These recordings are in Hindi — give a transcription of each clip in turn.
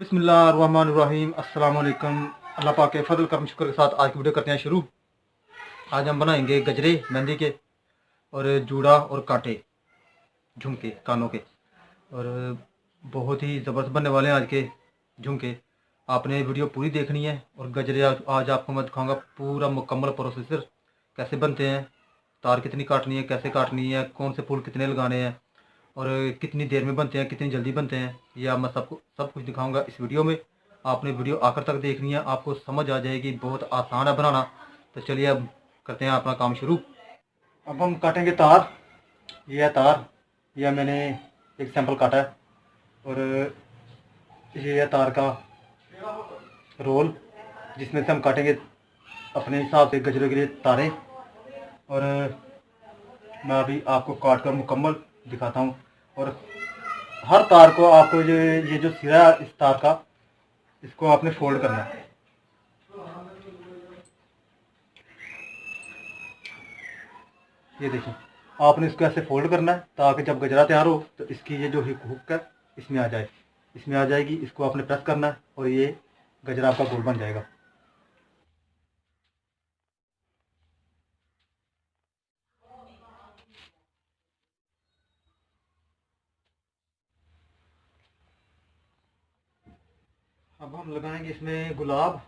बिस्मिल्लाहिर्रहमानिर्रहीम अस्सलाम वालेकुम। अल्लाह पाक के फजल करम शुक्र के साथ आज की वीडियो करते हैं शुरू। आज हम बनाएंगे गजरे मेहंदी के और जूड़ा और कांटे झुमके कानों के, और बहुत ही ज़बरदस्त बनने वाले हैं आज के झुमके। आपने वीडियो पूरी देखनी है। और गजरे आज आपको मैं दिखाऊंगा पूरा मुकम्मल प्रोसेसर कैसे बनते हैं, तार कितनी काटनी है, कैसे काटनी है, कौन से फूल कितने लगाने हैं और कितनी देर में बनते हैं, कितनी जल्दी बनते हैं। ये आप मैं सब कुछ दिखाऊंगा इस वीडियो में। आपने वीडियो आखिर तक देखनी है, आपको समझ आ जाएगी। बहुत आसान है बनाना। तो चलिए अब करते हैं अपना काम शुरू। अब हम काटेंगे तार। ये है तार, यह मैंने एक सैंपल काटा है। और ये है तार का रोल जिसमें से हम काटेंगे अपने हिसाब से गजरे के लिए तारें। और मैं अभी आपको काट कर मुकम्मल दिखाता हूँ। और हर तार को आपको ये जो सिरा है इस तार का, इसको आपने फोल्ड करना है। ये देखिए, आपने इसको ऐसे फोल्ड करना है ताकि जब गजरा तैयार हो तो इसकी ये जो हुक है इसमें आ जाए, इसमें आ जाएगी। इसको आपने प्रेस करना है और ये गजरा आपका गोल बन जाएगा। अब हम लगाएंगे इसमें गुलाब।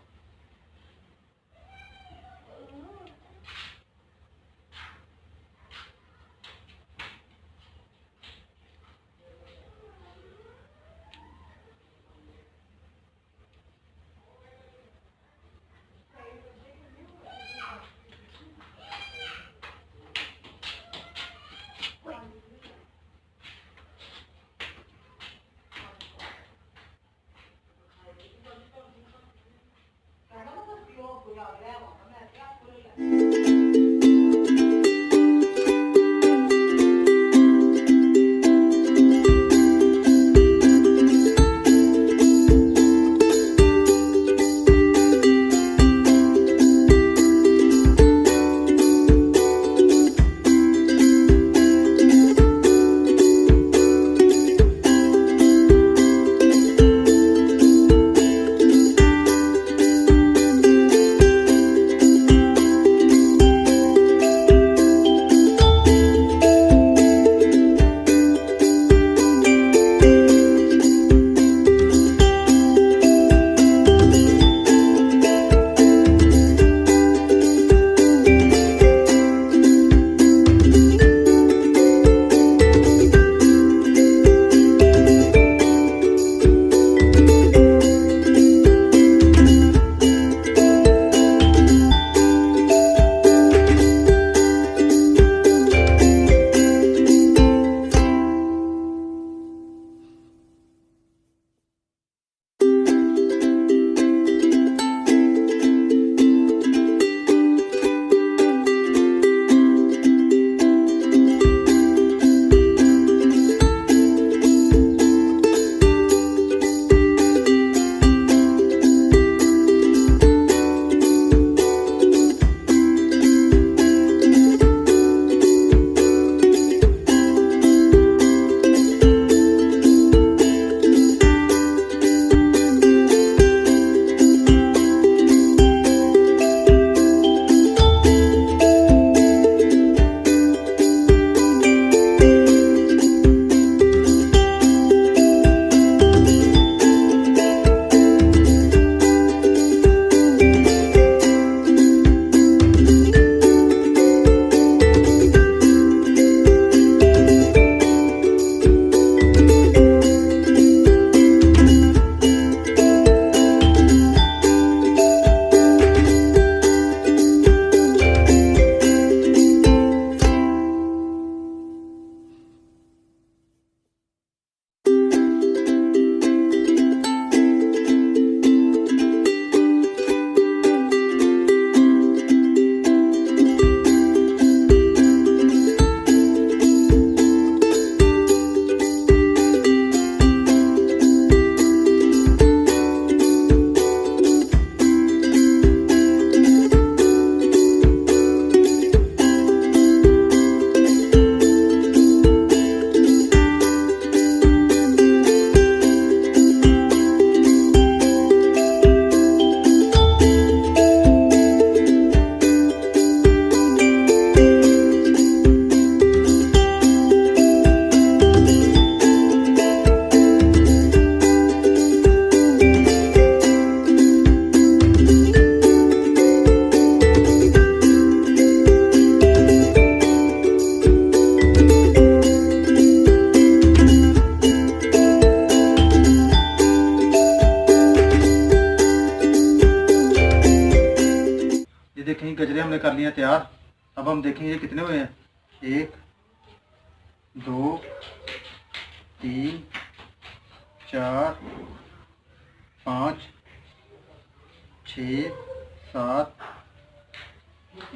गजरे हमने कर लिए हैं तैयार। अब हम देखेंगे ये कितने हुए हैं। 1 2 3 4 5 6 7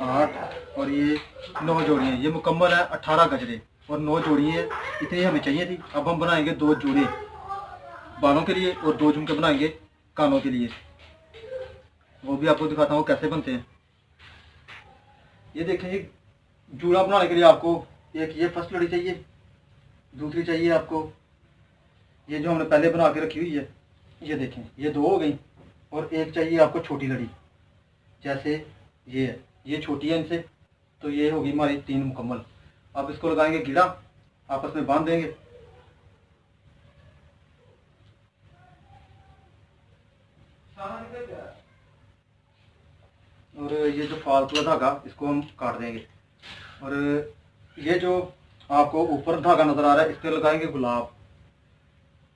8 और ये 9 जोड़ी हैं। ये मुकम्मल है 18 गजरे और 9 जोड़ी है। इतनी हमें चाहिए थी। अब हम बनाएंगे 2 जोड़े बालों के लिए और 2 झुमके बनाएंगे कानों के लिए। वो भी आपको दिखाता हूँ कैसे बनते हैं। ये देखें, ये जूड़ा बनाने के लिए आपको एक ये फर्स्ट लड़ी चाहिए, दूसरी चाहिए आपको ये जो हमने पहले बना के रखी हुई है। ये देखें, ये 2 हो गई और एक चाहिए आपको छोटी लड़ी, जैसे ये है, ये छोटी है इनसे, तो ये होगी हमारी 3 मुकम्मल। अब इसको लगाएंगे गिड़ा, आपस में बांध देंगे। और ये जो फालतू धागा इसको हम काट देंगे। और ये जो आपको ऊपर धागा नजर आ रहा है इस पर लगाएंगे गुलाब।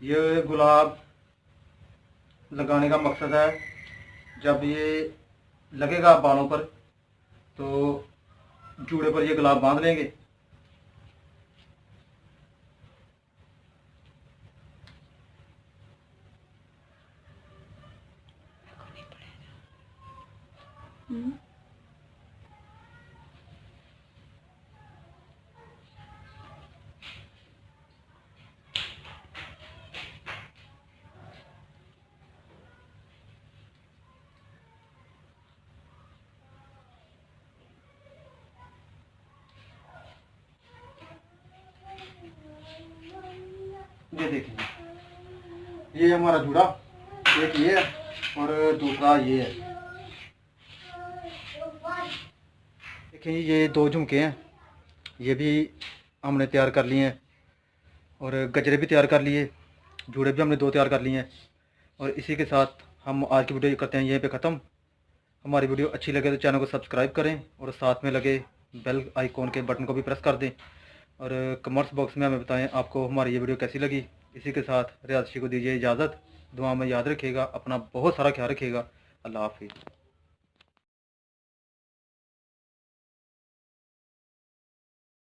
ये गुलाब लगाने का मकसद है, जब ये लगेगा बालों पर तो जूड़े पर ये गुलाब बांध लेंगे। ये देखिए, ये हमारा जूड़ा, एक ये है और दूसरा ये है। देखिए ये 2 झुमके हैं, ये भी हमने तैयार कर लिए हैं और गजरे भी तैयार कर लिए, जूड़े भी हमने 2 तैयार कर लिए हैं। और इसी के साथ हम आज की वीडियो करते हैं यहीं पे ख़त्म। हमारी वीडियो अच्छी लगे तो चैनल को सब्सक्राइब करें और साथ में लगे बेल आइकॉन के बटन को भी प्रेस कर दें और कमेंट्स बॉक्स में हमें बताएं आपको हमारी ये वीडियो कैसी लगी। इसी के साथ रियाज रशीद को दीजिए इजाज़त। दुआ में याद रखिएगा, अपना बहुत सारा ख्याल रखिएगा। अल्लाह हाफिज़।